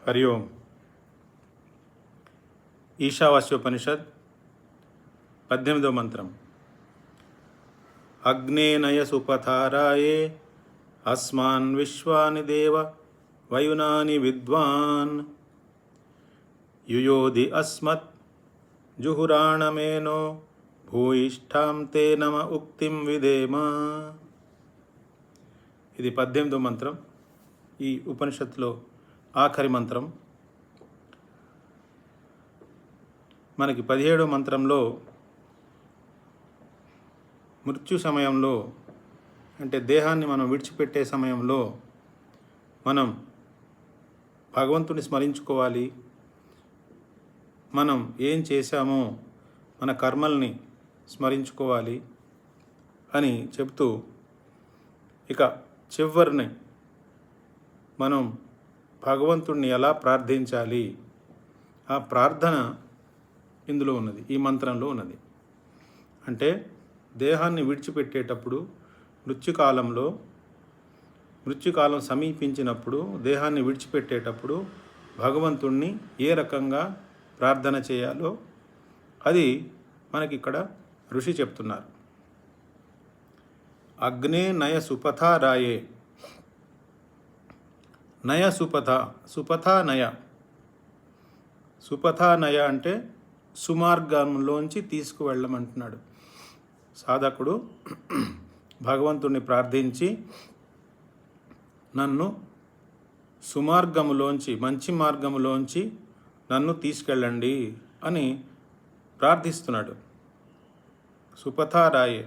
హరి ఓం. ఈశావాస్యోపనిషత్ 18వ మంత్రం. అగ్నేనయ సుపథారాయే అస్మాన్ విశ్వాని దేవ వయునాని విద్వాన్ యుయోధి అస్మత్ జుహురాణమేనో భూయిష్ఠాం తే నమ ఉక్తిం విదేమ. ఇది 18వ మంత్రం. ఈ ఉపనిషత్తులో ఆఖరి మంత్రం. మనకి 17వ మంత్రంలో మృత్యు సమయంలో, అంటే దేహాన్ని మనం విడిచిపెట్టే సమయంలో మనం భగవంతుని స్మరించుకోవాలి. మనం ఏం చేశామో మన కర్మల్ని స్మరించుకోవాలి అని చెబుతూ, ఇక చివరిని మనం భగవంతుణ్ణి ఎలా ప్రార్థించాలి, ఆ ప్రార్థన ఇందులో ఉన్నది, ఈ మంత్రంలో ఉన్నది. అంటే దేహాన్ని విడిచిపెట్టేటప్పుడు, మృత్యుకాలం సమీపించినప్పుడు, దేహాన్ని విడిచిపెట్టేటప్పుడు భగవంతుణ్ణి ఏ రకంగా ప్రార్థన చేయాలో అది మనకి ఇక్కడ ఋషి చెప్తున్నారు. అగ్నే నయ సుపథ రాయే. నయ సుపథ, సుపథ నయ. సుపథ నయ అంటే సుమార్గంలోంచి తీసుకువెళ్ళమంటున్నాడు. సాధకుడు భగవంతుణ్ణి ప్రార్థించి నన్ను సుమార్గములోంచి, మంచి మార్గములోంచి నన్ను తీసుకెళ్ళండి అని ప్రార్థిస్తున్నాడు. సుపథారాయే.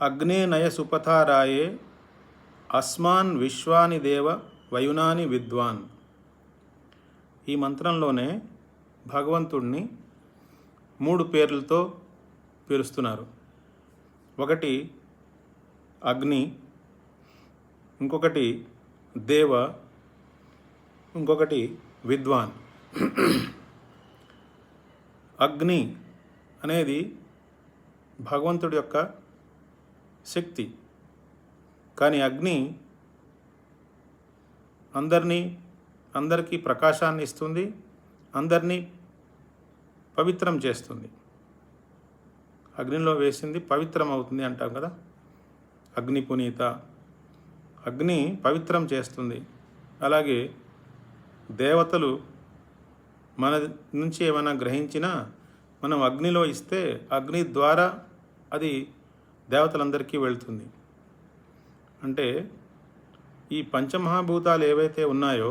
అగ్నే నయ సుపథారాయే అస్మాన్ విశ్వాని దేవ వయునాని విద్వాన్. ఈ మంత్రంలోనే భగవంతుణ్ణి 3 పేర్లతో పిలుస్తున్నారు. ఒకటి అగ్ని, ఇంకొకటి దేవ, ఇంకొకటి విద్వాన్. అగ్ని అనేది భగవంతుడి యొక్క శక్తి. కానీ అగ్ని అందరికీ ప్రకాశాన్ని ఇస్తుంది, అందరినీ పవిత్రం చేస్తుంది. అగ్నిలో వేసింది పవిత్రం అవుతుంది అంటాం కదా, అగ్ని పునీత. అగ్ని పవిత్రం చేస్తుంది. అలాగే దేవతలు మన నుంచి ఏమైనా గ్రహించినా మనం అగ్నిలో ఇస్తే అగ్ని ద్వారా అది దేవతలందరికీ వెళ్తుంది. అంటే ఈ పంచమహాభూతాలు ఏవైతే ఉన్నాయో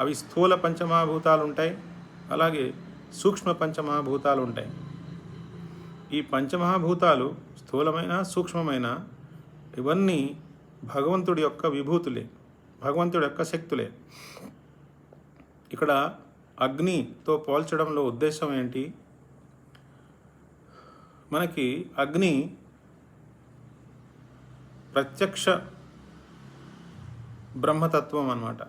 అవి స్థూల పంచమహాభూతాలు ఉంటాయి, అలాగే సూక్ష్మ పంచమహాభూతాలు ఉంటాయి. ఈ పంచమహాభూతాలు స్థూలమైన, సూక్ష్మమైన ఇవన్నీ భగవంతుడి యొక్క విభూతులే, భగవంతుడి యొక్క శక్తులే. ఇక్కడ అగ్నితో పోల్చడంలో ఉద్దేశం ఏంటి? మనకి అగ్ని ప్రత్యక్ష బ్రహ్మతత్వం అన్నమాట.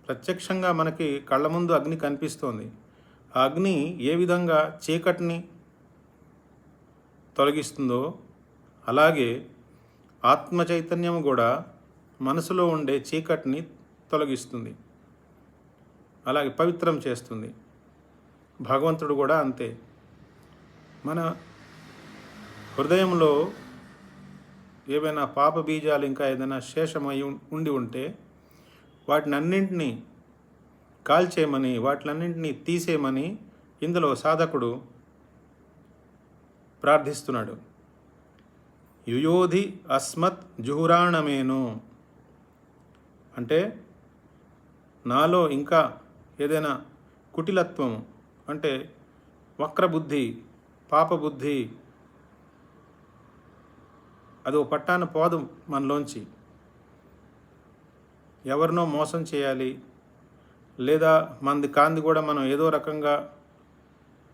ప్రత్యక్షంగా మనకి కళ్ళ ముందు అగ్ని కనిపిస్తోంది. ఆ అగ్ని ఏ విధంగా చీకటిని తొలగిస్తుందో అలాగే ఆత్మ చైతన్యం కూడా మనసులో ఉండే చీకటిని తొలగిస్తుంది, అలాగే పవిత్రం చేస్తుంది. భగవంతుడు కూడా అంతే. మన హృదయంలో ఏవైనా పాప బీజాలు ఇంకా ఏదైనా శేషమై ఉండి ఉంటే వాటినన్నింటినీ కాల్చేయమని, వాటినన్నింటినీ తీసేయమని ఇందులో సాధకుడు ప్రార్థిస్తున్నాడు. యుయోధి అస్మత్ జుహురాణమేను అంటే నాలో ఇంకా ఏదైనా కుటిలత్వం, అంటే వక్రబుద్ధి, పాపబుద్ధి అది పట్టాన పోదు మనలోంచి. ఎవరినో మోసం చేయాలి, లేదా మంది కాంది కూడా మనం ఏదో రకంగా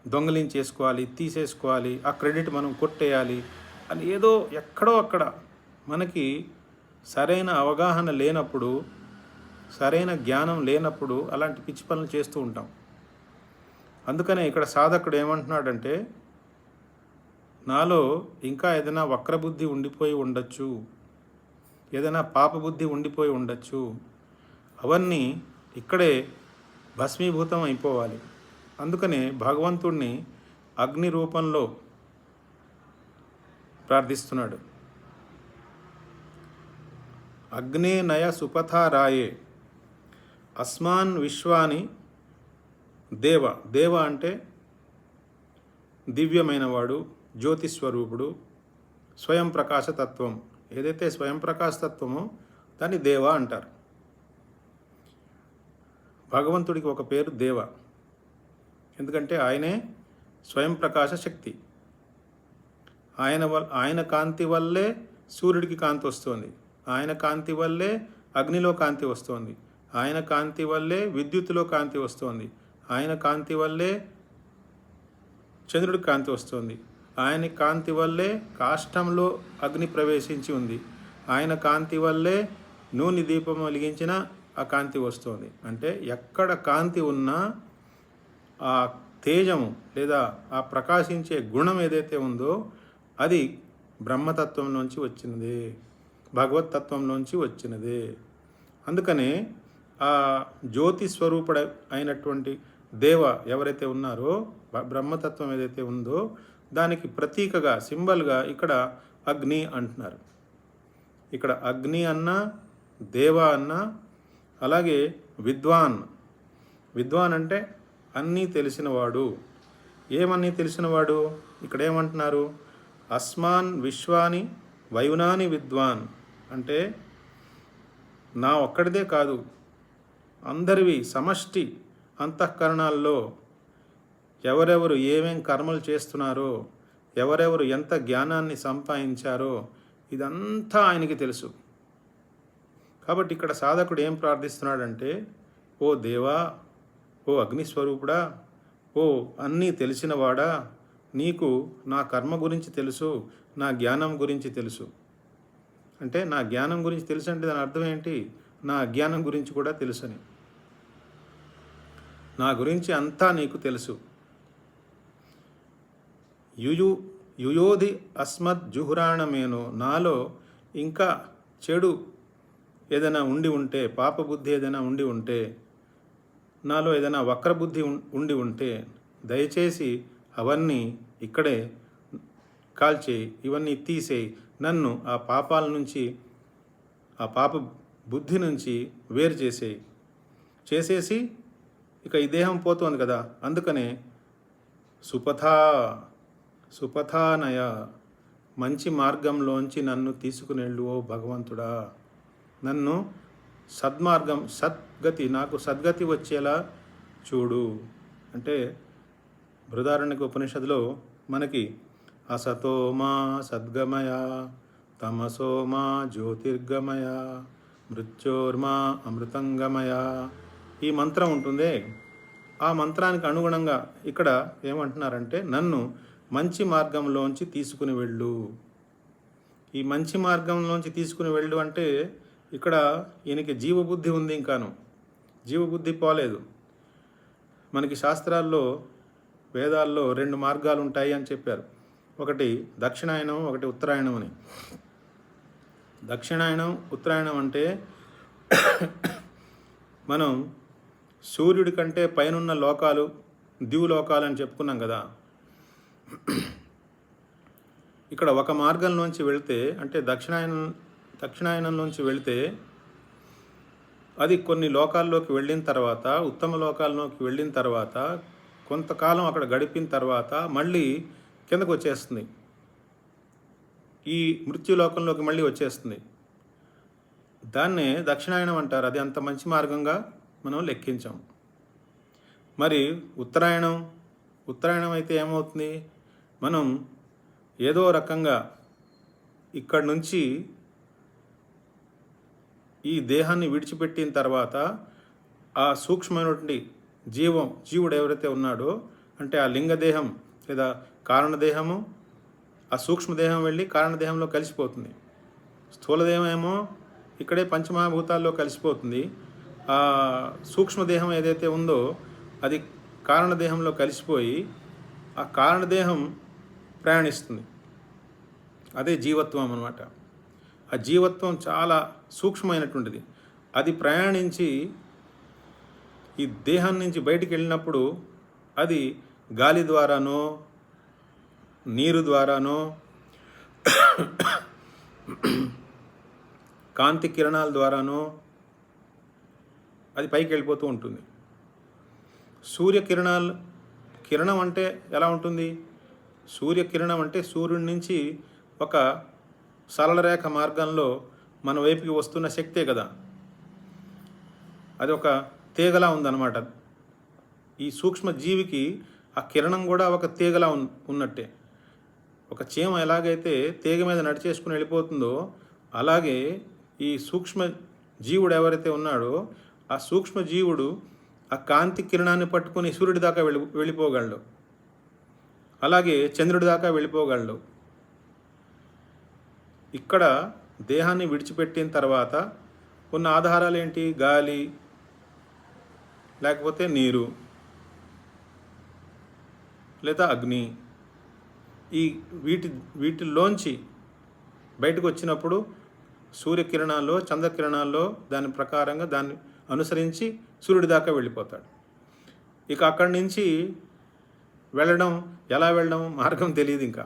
దొంగలించేసుకోవాలి, తీసేసుకోవాలి, ఆ క్రెడిట్ మనం కొట్టేయాలి అని ఏదో ఎక్కడో అక్కడ మనకి సరైన అవగాహన లేనప్పుడు, సరైన జ్ఞానం లేనప్పుడు అలాంటి పిచ్చి పనులు చేస్తూ ఉంటాం. అందుకనే ఇక్కడ సాధకుడు ఏమంటున్నాడంటే, నాలో ఇంకా ఏదైనా వక్రబుద్ధి ఉండిపోయి ఉండొచ్చు, ఏదైనా పాపబుద్ధి ఉండిపోయి ఉండొచ్చు, అవన్నీ ఇక్కడే భస్మీభూతం అయిపోవాలి. అందుకనే భగవంతుణ్ణి అగ్ని రూపంలో ప్రార్థిస్తున్నాడు. అగ్నేనయ సుపథారాయే అస్మాన్ విశ్వాని దేవ. దేవ అంటే దివ్యమైనవాడు, జ్యోతిస్వరూపుడు, స్వయం ప్రకాశతత్వం. ఏదైతే స్వయం ప్రకాశతత్వమో దాన్ని దేవ అంటారు. భగవంతుడికి ఒక పేరు దేవ, ఎందుకంటే ఆయనే స్వయం ప్రకాశ శక్తి. ఆయన కాంతి వల్లే సూర్యుడికి కాంతి వస్తుంది, ఆయన కాంతి వల్లే అగ్నిలో కాంతి వస్తుంది, ఆయన కాంతి వల్లే విద్యుత్తులో కాంతి వస్తుంది, ఆయన కాంతి వల్లే చంద్రుడికి కాంతి వస్తుంది, ఆయన కాంతి వల్లే కాష్టంలో అగ్ని ప్రవేశించి ఉంది, ఆయన కాంతి వల్లే నూనె దీపం వెలిగించిన ఆ కాంతి వస్తుంది. అంటే ఎక్కడ కాంతి ఉన్నా ఆ తేజము లేదా ఆ ప్రకాశించే గుణం ఏదైతే ఉందో అది బ్రహ్మతత్వంలోంచి వచ్చినదే, భగవతత్వంలోంచి వచ్చినదే. అందుకనే ఆ జ్యోతి స్వరూపుడ అయినటువంటి దేవ ఎవరైతే ఉన్నారో, బ్రహ్మతత్వం ఏదైతే ఉందో దానికి ప్రతీకగా, సింబల్గా ఇక్కడ అగ్ని అంటున్నారు. ఇక్కడ అగ్ని అన్నా, దేవ అన్నా, అలాగే విద్వాన్. విద్వాన్ అంటే అన్నీ తెలిసినవాడు. ఏమన్నీ తెలిసినవాడు? ఇక్కడ ఏమంటున్నారు? అస్మాన్ విశ్వాని వైవునాని విద్వాన్ అంటే నా ఒక్కడిదే కాదు, అందరివి సమష్టి అంతఃకరణాల్లో ఎవరెవరు ఏమేం కర్మలు చేస్తున్నారో, ఎవరెవరు ఎంత జ్ఞానాన్ని సంపాదించారో ఇదంతా ఆయనకి తెలుసు. కాబట్టి ఇక్కడ సాధకుడు ఏం ప్రార్థిస్తున్నాడంటే, ఓ దేవా, ఓ అగ్నిస్వరూపుడా, ఓ అన్నీ తెలిసినవాడా, నీకు నా కర్మ గురించి తెలుసు, నా జ్ఞానం గురించి తెలుసు. అంటే నా జ్ఞానం గురించి తెలుసు అంటే దాని అర్థం ఏంటి? నా అజ్ఞానం గురించి కూడా తెలుసని. నా గురించి అంతా నీకు తెలుసు. యుయోధి అస్మద్ జుహురాణమేను, నాలో ఇంకా చెడు ఏదైనా ఉండి ఉంటే, పాపబుద్ధి ఏదైనా ఉండి ఉంటే, నాలో ఏదైనా వక్రబుద్ధి ఉండి ఉంటే దయచేసి అవన్నీ ఇక్కడే కాల్చేయి, ఇవన్నీ తీసేయి, నన్ను ఆ పాపాల నుంచి, ఆ పాప బుద్ధి నుంచి వేరు చేసేసి ఇక ఈ దేహం పోతుంది కదా, అందుకనే సుపథానయ మంచి మార్గంలోంచి నన్ను తీసుకునేళ్ళు ఓ భగవంతుడా, నన్ను సద్మార్గం, సద్గతి, నాకు సద్గతి వచ్చేలా చూడు. అంటే బృహదారణ్యక ఉపనిషత్తులో మనకి అసతోమా సద్గమయ, తమసోమా జ్యోతిర్గమయ, మృత్యోర్మా అమృతంగమయ ఈ మంత్రం ఉంటుందే, ఆ మంత్రానికి అనుగుణంగా ఇక్కడ ఏమంటున్నారంటే నన్ను మంచి మార్గంలోంచి తీసుకుని వెళ్ళు. ఈ మంచి మార్గంలోంచి తీసుకుని వెళ్ళు అంటే ఇక్కడ ఈయనకి జీవబుద్ధి ఉంది, ఇంకాను జీవబుద్ధి పోలేదు. మనకి శాస్త్రాల్లో, వేదాల్లో 2 మార్గాలు ఉంటాయి అని చెప్పారు. ఒకటి దక్షిణాయనం, ఒకటి ఉత్తరాయణం అని. దక్షిణాయనం, ఉత్తరాయణం అంటే మనం సూర్యుడి కంటే పైనున్న లోకాలు దివులోకాలు అని చెప్పుకున్నాం కదా. ఇక్కడ ఒక మార్గంలోంచి వెళితే, అంటే దక్షిణాయనంలోంచి వెళితే అది కొన్ని లోకాల్లోకి వెళ్ళిన తర్వాత, ఉత్తమ లోకాల్లోకి వెళ్ళిన తర్వాత, కొంతకాలం అక్కడ గడిపిన తర్వాత మళ్ళీ కిందకు వచ్చేస్తుంది, ఈ మృత్యులోకంలోకి మళ్ళీ వచ్చేస్తుంది. దాన్నే దక్షిణాయనం అంటారు. అది అంత మంచి మార్గంగా మనం లెక్కించాం. మరి ఉత్తరాయణం అయితే ఏమవుతుంది? మనం ఏదో రకంగా ఇక్కడి నుంచి ఈ దేహాన్ని విడిచిపెట్టిన తర్వాత ఆ సూక్ష్మమైనటువంటి జీవుడు ఎవరైతే ఉన్నాడో, అంటే ఆ లింగదేహం లేదా కారణదేహము, ఆ సూక్ష్మదేహం వెళ్ళి కారణదేహంలో కలిసిపోతుంది. స్థూలదేహం ఏమో ఇక్కడే పంచమహాభూతాల్లో కలిసిపోతుంది. ఆ సూక్ష్మదేహం ఏదైతే ఉందో అది కారణదేహంలో కలిసిపోయి ఆ కారణదేహం ప్రయాణిస్తుంది. అదే జీవత్వం అన్నమాట. ఆ జీవత్వం చాలా సూక్ష్మమైనటువంటిది. అది ప్రయాణించి ఈ దేహం నుంచి బయటికి వెళ్ళినప్పుడు అది గాలి ద్వారానో నీరు ద్వారానో కాంతి కిరణాల ద్వారానో అది పైకి వెళ్ళిపోతూ ఉంటుంది. కిరణం అంటే ఎలా ఉంటుంది? సూర్యకిరణం అంటే సూర్యుడి నుంచి ఒక సరళరేఖ మార్గంలో మన వైపుకి వస్తున్న శక్తే కదా. అది ఒక తీగలా ఉందన్నమాట. ఈ సూక్ష్మ జీవికి ఆ కిరణం కూడా ఒక తీగలా ఉన్నట్టే. ఒక చీమ ఎలాగైతే తీగ మీద నడిచేసుకుని వెళ్ళిపోతుందో అలాగే ఈ సూక్ష్మ జీవుడు ఎవరైతే ఉన్నాడో ఆ సూక్ష్మ జీవుడు ఆ కాంతి కిరణాన్ని పట్టుకొని సూర్యుడి దాకా వెళ్ళిపోగలడు. అలాగే చంద్రుడి దాకా వెళ్ళిపోగలడు. ఇక్కడ దేహాన్ని విడిచిపెట్టిన తర్వాత ఉన్న ఆధారాలు ఏంటి? గాలి, లేకపోతే నీరు, లేదా అగ్ని. ఈ వీటిల్లోంచి బయటకు వచ్చినప్పుడు సూర్యకిరణాల్లో చంద్రకిరణాల్లో దాని ప్రకారంగా దాన్ని అనుసరించి సూర్యుడి దాకా వెళ్ళిపోతాడు. ఇక అక్కడి నుంచి ఎలా వెళ్ళడం మార్గం తెలియదు ఇంకా.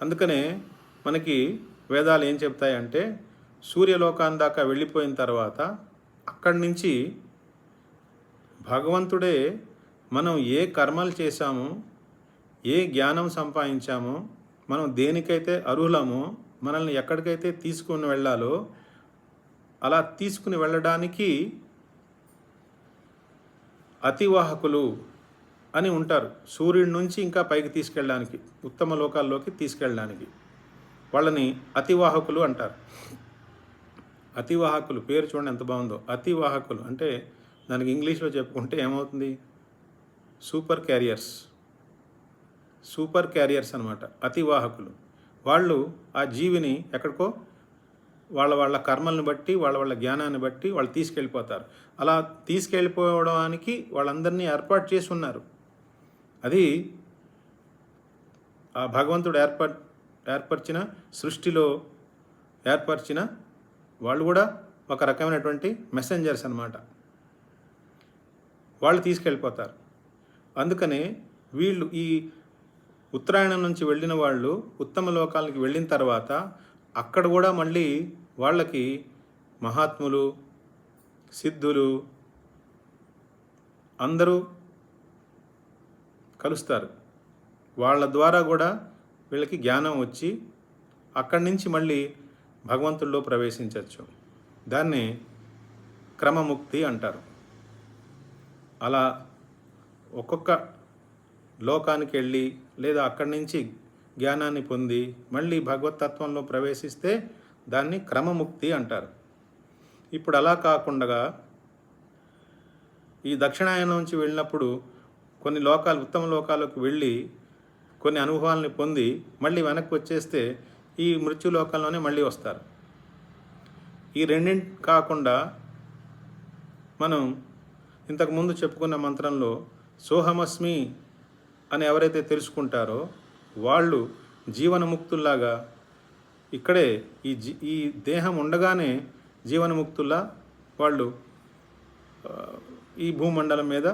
అందుకనే మనకి వేదాలు ఏం చెప్తాయంటే సూర్యలోకాన్ని దాకా వెళ్ళిపోయిన తర్వాత అక్కడి నుంచి భగవంతుడే మనం ఏ కర్మలు చేశామో, ఏ జ్ఞానం సంపాదించామో, మనం దేనికైతే అర్హులమో, మనల్ని ఎక్కడికైతే తీసుకుని వెళ్ళాలో అలా తీసుకుని వెళ్ళడానికి అతివాహకులు అని ఉంటారు. సూర్యుడి నుంచి ఇంకా పైకి తీసుకెళ్ళడానికి, ఉత్తమ లోకాల్లోకి తీసుకెళ్ళడానికి వాళ్ళని అతివాహకులు అంటారు. అతివాహకులు పేరు చూడండి ఎంత బాగుందో. అతివాహకులు అంటే దానికి ఇంగ్లీష్లో చెప్పుకుంటే ఏమవుతుంది? సూపర్ క్యారియర్స్ అన్నమాట అతివాహకులు. వాళ్ళు ఆ జీవిని ఎక్కడికో వాళ్ళ కర్మల్ని బట్టి వాళ్ళ జ్ఞానాన్ని బట్టి వాళ్ళు తీసుకెళ్ళిపోతారు. అలా తీసుకెళ్ళిపోవడానికి వాళ్ళందరినీ ఏర్పాటు చేసి ఉన్నారు. అది ఆ భగవంతుడు ఏర్పరిచిన సృష్టిలో ఏర్పరిచిన వాళ్ళు కూడా ఒక రకమైనటువంటి మెసెంజర్స్ అన్నమాట. వాళ్ళు తీసుకెళ్ళిపోతారు. అందుకనే వీళ్ళు ఈ ఉత్తరాయణం నుంచి వెళ్ళిన వాళ్ళు ఉత్తమ లోకాలకి వెళ్ళిన తర్వాత అక్కడ కూడా మళ్ళీ వాళ్ళకి మహాత్ములు, సిద్ధులు అందరూ కలుస్తారు. వాళ్ళ ద్వారా కూడా వీళ్ళకి జ్ఞానం వచ్చి అక్కడి నుంచి మళ్ళీ భగవంతుల్లో ప్రవేశించవచ్చు. దాన్ని క్రమముక్తి అంటారు. అలా ఒక్కొక్క లోకానికి వెళ్ళి లేదా అక్కడి నుంచి జ్ఞానాన్ని పొంది మళ్ళీ భగవతత్వంలో ప్రవేశిస్తే దాన్ని క్రమముక్తి అంటారు. ఇప్పుడు అలా కాకుండా ఈ దక్షిణాయనం నుంచి వెళ్ళినప్పుడు కొన్ని లోకాలు ఉత్తమ లోకాలకు వెళ్ళి కొన్ని అనుభవాలని పొంది మళ్ళీ వెనక్కి వచ్చేస్తే ఈ మృత్యులోకంలోనే మళ్ళీ వస్తారు. ఈ రెండింటి కాకుండా మనం ఇంతకుముందు చెప్పుకున్న మంత్రంలో సోహమస్మి అని ఎవరైతే తెలుసుకుంటారో వాళ్ళు జీవనముక్తుల్లాగా ఇక్కడే ఈ దేహం ఉండగానే జీవనముక్తుల్లా వాళ్ళు ఈ భూమండలం మీద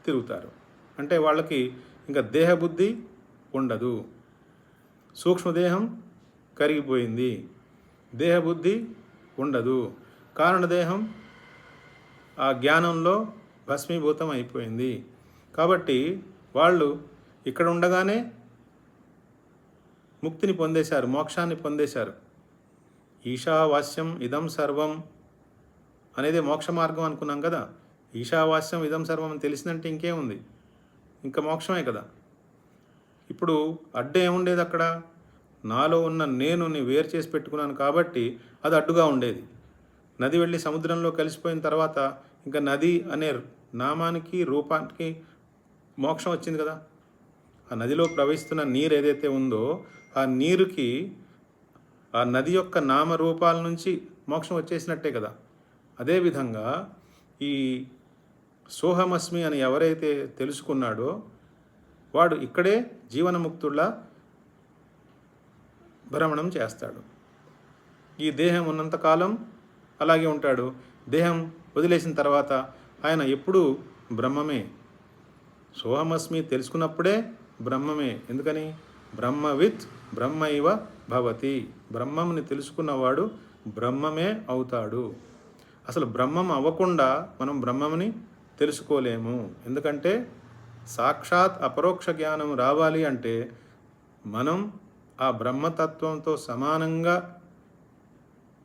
తిరుగుతారు. అంటే వాళ్ళకి ఇంకా దేహబుద్ధి ఉండదు. సూక్ష్మదేహం కరిగిపోయింది, దేహబుద్ధి ఉండదు. కారణదేహం ఆ జ్ఞానంలో భస్మీభూతం అయిపోయింది. కాబట్టి వాళ్ళు ఇక్కడ ఉండగానే ముక్తిని పొందేశారు, మోక్షాన్ని పొందేశారు. ఈశావాస్యం ఇదం సర్వం అనేది మోక్ష మార్గం అనుకున్నాం కదా. ఈశావాస్యం ఇదం సర్వం అని తెలిసిందంటే ఇంకేముంది? ఇంకా మోక్షమే కదా. ఇప్పుడు అడ్డు ఏముండేది అక్కడ? నాలో ఉన్న నేనుని వేరు చేసి పెట్టుకున్నాను కాబట్టి అది అడ్డుగా ఉండేది. నది వెళ్ళి సముద్రంలో కలిసిపోయిన తర్వాత ఇంకా నది అనే నామానికి రూపానికి మోక్షం వచ్చింది కదా. ఆ నదిలో ప్రవహిస్తున్న నీరు ఏదైతే ఉందో ఆ నీరుకి ఆ నది యొక్క నామరూపాల నుంచి మోక్షం వచ్చేసినట్టే కదా. అదేవిధంగా ఈ సోహమస్మి అని ఎవరైతే తెలుసుకున్నాడో వాడు ఇక్కడే జీవనముక్తుల్లా భ్రమణం చేస్తాడు. ఈ దేహం ఉన్నంతకాలం అలాగే ఉంటాడు. దేహం వదిలేసిన తర్వాత ఆయన ఎప్పుడూ బ్రహ్మమే. సోహమస్మి తెలుసుకున్నప్పుడే బ్రహ్మమే. ఎందుకని? బ్రహ్మవిత్ బ్రహ్మైవ భవతి. బ్రహ్మంని తెలుసుకున్నవాడు బ్రహ్మమే అవుతాడు. అసలు బ్రహ్మం అవ్వకుండా మనం బ్రహ్మని తెలుసుకోలేము. ఎందుకంటే సాక్షాత్ అపరోక్ష జ్ఞానం రావాలి అంటే మనం ఆ బ్రహ్మతత్వంతో సమానంగా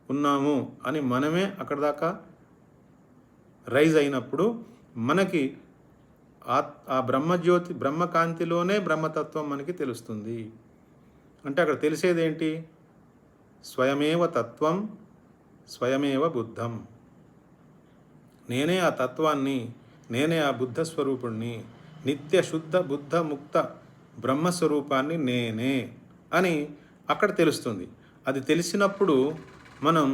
ఉన్నాము అని మనమే అక్కడ దాకా రైజ్ అయినప్పుడు మనకి ఆ బ్రహ్మజ్యోతి బ్రహ్మకాంతిలోనే బ్రహ్మతత్వం మనకి తెలుస్తుంది. అంటే అక్కడ తెలిసేదేంటి? స్వయమేవ తత్వం స్వయమేవ బుద్ధం. నేనే ఆ తత్వాన్ని, నేనే ఆ బుద్ధ స్వరూపుణ్ణి, నిత్య శుద్ధ బుద్ధ ముక్త బ్రహ్మస్వరూపాన్ని నేనే అని అక్కడ తెలుస్తుంది. అది తెలిసినప్పుడు మనం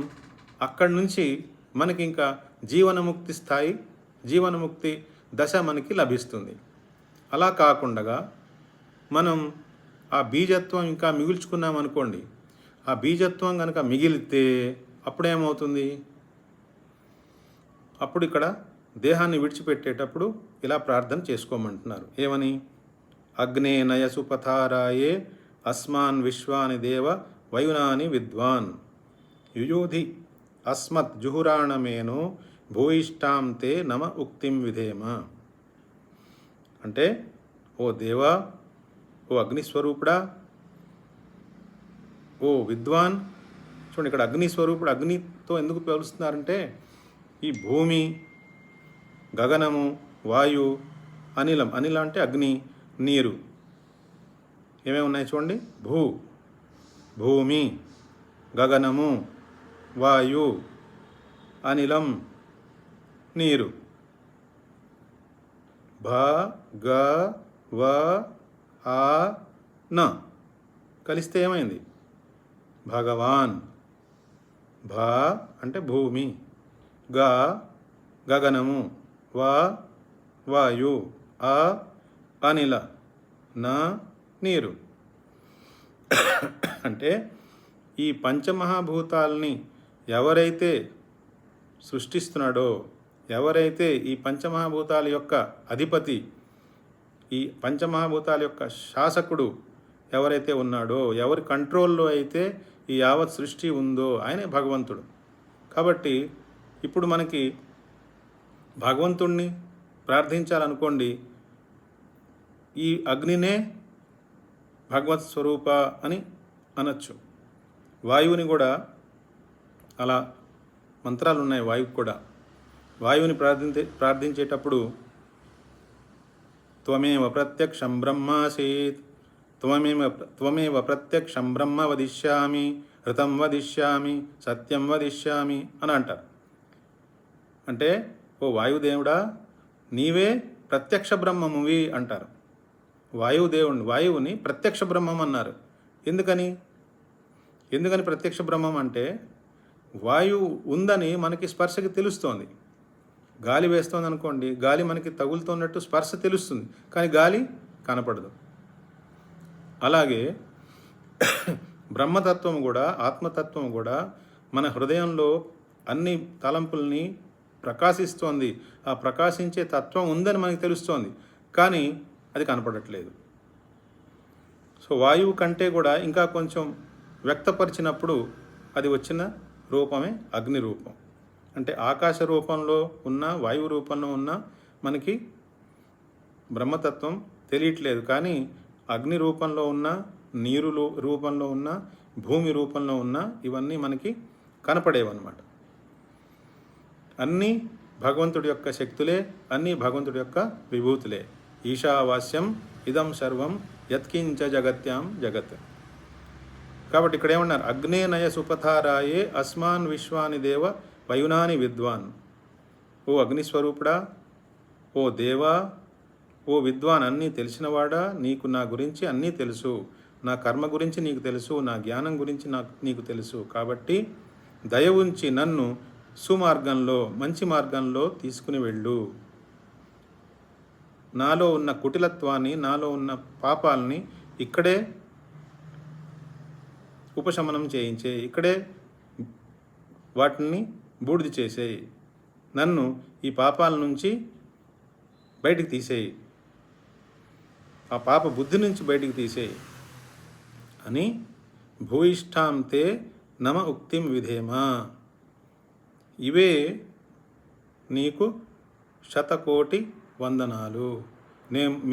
అక్కడి నుంచి మనకి ఇంకా జీవనముక్తి స్థాయి, జీవనముక్తి దశ మనకి లభిస్తుంది. అలా కాకుండా మనం ఆ బీజత్వం ఇంకా మిగుల్చుకున్నాం అనుకోండి, ఆ బీజత్వం కనుక మిగిలితే అప్పుడేమవుతుంది? అప్పుడు ఇక్కడ దేహాన్ని విడిచిపెట్టేటప్పుడు ఇలా ప్రార్థన చేసుకోమంటున్నారు. ఏమని? అగ్నే నయసు పథారాయే అస్మాన్ విశ్వాని దేవ వయునాని విద్వాన్ యుయోధి అస్మత్ జుహురాణమేనో భూయిష్టాం తే నమ ఉక్తిం విధేమ. అంటే ఓ దేవా, ఓ అగ్నిస్వరూపుడా, ఓ విద్వాన్. చూడండి, ఇక్కడ అగ్నిస్వరూపుడు. అగ్నితో ఎందుకు పోలుస్తున్నారంటే ఈ భూమి, గగనము, వాయు, అనిలం. అనిలం అంటే అగ్ని, నీరు. ఏమేమి ఉన్నాయి చూడండి. భూమి, గగనము, వాయు, అనిలం, నీరు. భ గ వ ఆ న కలిస్తే ఏమైంది? భగవాన్. భ అంటే భూమి, గ గగనము, వ వాయు, ఆ అనిల, న నీరు. అంటే ఈ పంచమహాభూతాలని ఎవరైతే సృష్టిస్తున్నాడో, ఎవరైతే ఈ పంచమహాభూతాల యొక్క అధిపతి, ఈ పంచమహాభూతాల యొక్క శాసకుడు ఎవరైతే ఉన్నాడో, ఎవరి కంట్రోల్లో అయితే ఈ యావత్ సృష్టి ఉందో ఆయనే భగవంతుడు. కాబట్టి ఇప్పుడు మనకి భగవంతుణ్ణి ప్రార్థించాలనుకోండి, ఈ అగ్నినే భగవత్ స్వరూప అని అనొచ్చు. వాయువుని కూడా అలా మంత్రాలు ఉన్నాయి. వాయువుకి కూడా వాయువుని ప్రార్థించేటప్పుడు త్వమేవ ప్రత్యక్షం బ్రహ్మాసీత్, త్వమేవ ప్రత్యక్షం బ్రహ్మ వదిష్యామి, ఋతం వదిష్యామి, సత్యం వదిష్యామి అని అంటారు. అంటే ఓ వాయుదేవుడా, నీవే ప్రత్యక్ష బ్రహ్మమువి అంటారు. వాయువుని ప్రత్యక్ష బ్రహ్మం అన్నారు. ఎందుకని ప్రత్యక్ష బ్రహ్మం అంటే వాయువు ఉందని మనకి స్పర్శకి తెలుస్తోంది. గాలి వేస్తోంది అనుకోండి, గాలి మనకి తగులుతున్నట్టు స్పర్శ తెలుస్తుంది, కానీ గాలి కనపడదు. అలాగే బ్రహ్మతత్వం కూడా, ఆత్మతత్వం కూడా మన హృదయంలో అన్ని తలంపుల్ని ప్రకాశిస్తోంది. ఆ ప్రకాశించే తత్వం ఉందని మనకి తెలుస్తోంది, కానీ అది కనపడట్లేదు. సో వాయువు కంటే కూడా ఇంకా కొంచెం వ్యక్తపరిచినప్పుడు అది వచ్చిన రూపమే అగ్ని రూపం. అంటే ఆకాశ రూపంలో ఉన్న, వాయువు రూపంలో ఉన్న మనకి బ్రహ్మతత్వం తెలియట్లేదు, కానీ అగ్ని రూపంలో ఉన్న, నీరు రూపంలో ఉన్న, భూమి రూపంలో ఉన్న ఇవన్నీ మనకి కనపడేవన్నమాట. అన్నీ భగవంతుడి యొక్క శక్తులే, అన్నీ భగవంతుడి యొక్క విభూతులే. ఈశావాస్యం ఇదం సర్వం యత్కించ జగత్యాం జగత్. కాబట్టి ఇక్కడ ఏమన్నారు? అగ్నే నయ సుపథారాయే అస్మాన్ విశ్వాని దేవ వయునాని విద్వాన్. ఓ అగ్నిస్వరూపుడా, ఓ దేవా, ఓ విద్వాన్, అన్నీ తెలిసినవాడా, నీకు నా గురించి అన్నీ తెలుసు, నా కర్మ గురించి నీకు తెలుసు, నా జ్ఞానం గురించి నీకు తెలుసు. కాబట్టి దయ ఉంచి నన్ను సుమార్గంలో, మంచి మార్గంలో తీసుకుని వెళ్ళు. నాలో ఉన్న కుటిలత్వాన్ని, నాలో ఉన్న పాపాలని ఇక్కడే ఉపశమనం చేయించే, ఇక్కడే వాటిని బూడిద చేసేయి, నన్ను ఈ పాపాల నుంచి బయటికి తీసేయి, ఆ పాప బుద్ధి నుంచి బయటికి తీసేయి అని భూయిష్టాం తే నమ ఉక్తిం విధేమా. ఇవే నీకు శతకోటి వందనాలు.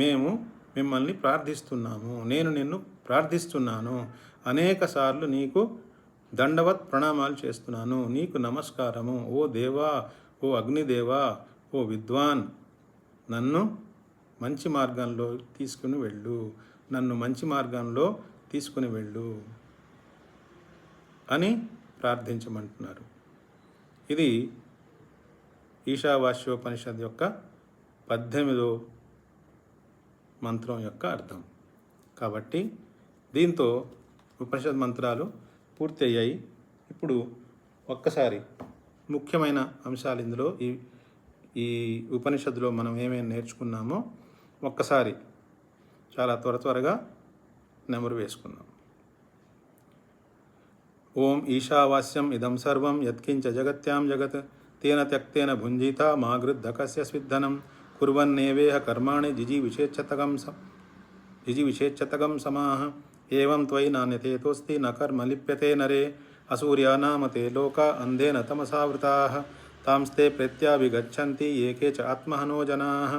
మేము మిమ్మల్ని ప్రార్థిస్తున్నాము, నేను నిన్ను ప్రార్థిస్తున్నాను, అనేకసార్లు నీకు దండవత్ ప్రణామాలు చేస్తున్నాను, నీకు నమస్కారము. ఓ దేవా, ఓ అగ్నిదేవా, ఓ విద్వాన్, నన్ను మంచి మార్గంలో తీసుకుని వెళ్ళు, నన్ను మంచి మార్గంలో తీసుకుని వెళ్ళు అని ప్రార్థించమంటున్నారు. ఇది ఈశావాస్యోపనిషద్ యొక్క 18వ మంత్రం యొక్క అర్థం. కాబట్టి దీంతో ఉపనిషద్ మంత్రాలు పూర్తి అయ్యాయి. ఇప్పుడు ఒక్కసారి ముఖ్యమైన అంశాలు ఇందులో ఈ ఉపనిషత్తులో మనం ఏమేమి నేర్చుకున్నామో ఒక్కసారి చాలా త్వరగా నెమరు వేసుకుందాం. ఓం ఈశావాస్యం ఇదం సర్వం యత్కించ జగత్యాం జగత్ తేన త్యక్తేన భుంజిత మా గృద్ధకస్య స్విద్ధనం కుర్వన్నేవేహ కర్మాణి జిజివిషేచ్చతగం సమాహ ఏవం త్వయి నాన్యతేతోస్తి న కర్మ లిప్యతే నరే అసూర్యానామతే లోకా అంధేన తమసావృతాః తాంస్తే ప్రత్యాభిగచ్చంతి ఏకే చ ఆత్మహనో జనాః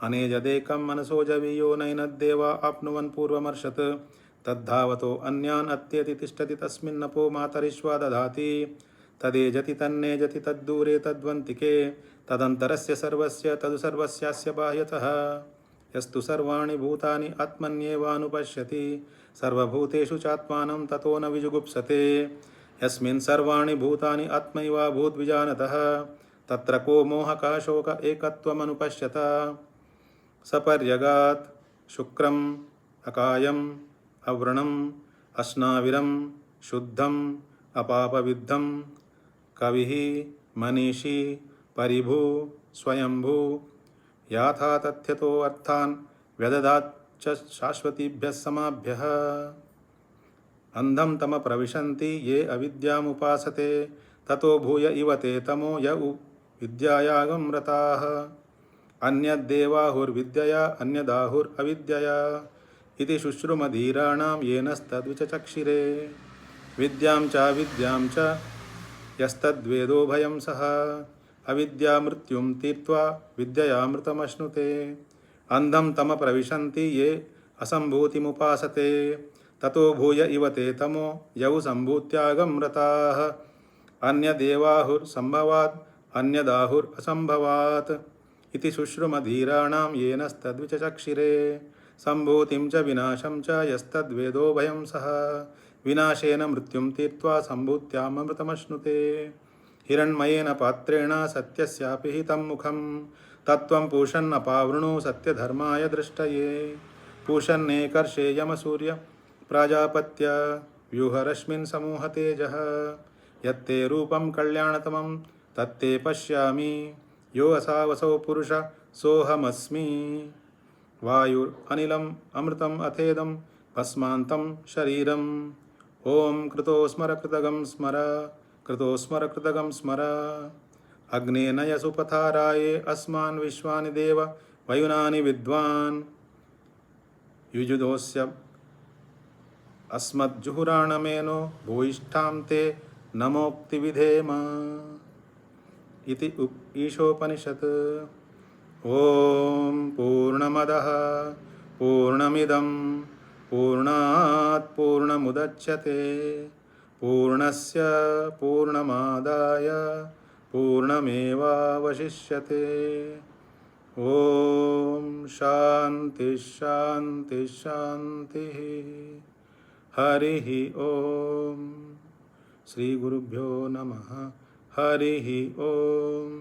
అనేజదేకం మనసోజవీయో నైనద్దేవా ఆప్నువన్ పూర్వమర్షత్ తద్ధావతో అన్యాన్ అత్యేతి తిష్టతి తస్మిన్నపో మాతరిష్వా దధాతి తదేజతి తన్నేజతి తద్దూరే తద్వంతికే తదంతరస్య సర్వస్య తదు సర్వస్యాస్య బాహ్యతః యస్తు సర్వాణి భూతాని ఆత్మన్యేవానుపశ్యతి సర్వభూతేషు చాత్మానం తతో న విజుగుప్సతే యస్మిన్ సర్వాణి భూతాని ఆత్మైవాభూద్విజానతః తత్ర కో మోహకः శోక ఏకత్వమనుపశ్యత సపర్యగాత్ శుక్రం అకాయం అవ్రణం అస్నావిరం శుద్ధం అపాపవిద్ధం కవిః మనీషి పరిభూ స్వయంభూ యాథా తథ్యతో అర్థాన్ వ్యదదాచ్చ శాశ్వతీభ్యః సమాభ్యః అంధం తమ ప్రవిశంతి ఏ అవిద్యాముపాసతే తతో భూయ ఇవ తే తమో య విద్యాయాగం రతాః అన్యద్దేవాహుర్విద్యయా అన్యదాహురవిద్యయా ఇది శుశ్రుమధీరాణాం ఏనస్తద్విచక్షిరే విద్యాం చ యస్తద్వేదోభయం సహ అవిద్యామృత్యుం తీర్త్వా విద్యయామృతమశ్నుతే అంధం తమ ప్రవిశంతి ఏ అసంభూతిముపాసతే తతో భూయ ఇవ తే తమో యౌ సంభూత్యాగం రతాః అన్యదేవాహుర్సంభవాత్ అన్యదాహురసంభవాత్ ఇది శుశ్రుమధీరాణాం ఏనస్తద్విచక్షిరే సంభూతిం చ వినాశం చ యస్తద్వేదోభయం సహ వినాశేన మృత్యుం తీర్త్వా సంభూత్యామృతమశ్నుతే హిరణ్మయేన పాత్రేణ సత్యస్యాపి హితం ముఖం తత్వం పూషన్నపావృణో సత్యధర్మాయ దృష్టయే పూషన్నేకర్షే యమసూర్య ప్రాజాపత్య వ్యూహరశ్మిన్ సమూహ తేజః యత్తే రూపం కళ్యాణతమం తత్తే పశ్యామి యో అసావసౌ పురుష సోహమస్మి వాయుర్ అనిలం అమృతం అథేదం భస్మాంతం శరీరం ఓం కృతోస్మర కృతగం స్మర కృతోస్మర కృతగం స్మర అగ్నేనయ సుపథారాయే అస్మాన్ విశ్వాని దేవ వయునాని విద్వాన్ యుజుదోస్య అస్మజ్జుహురాణమేనో భూయిష్టాం తే నమోక్తి విధేమ ఇది ఈశోపనిషత్. ఓం పూర్ణమదః పూర్ణమిదం పూర్ణాత్ పూర్ణముదచ్యతే పూర్ణస్య పూర్ణమాదాయ పూర్ణమేవావశిష్యతే. ఓం శాంతి శాంతి శాంతి. హరి ఓం. శ్రీ గురుభ్యో నమః. హరి ఓం.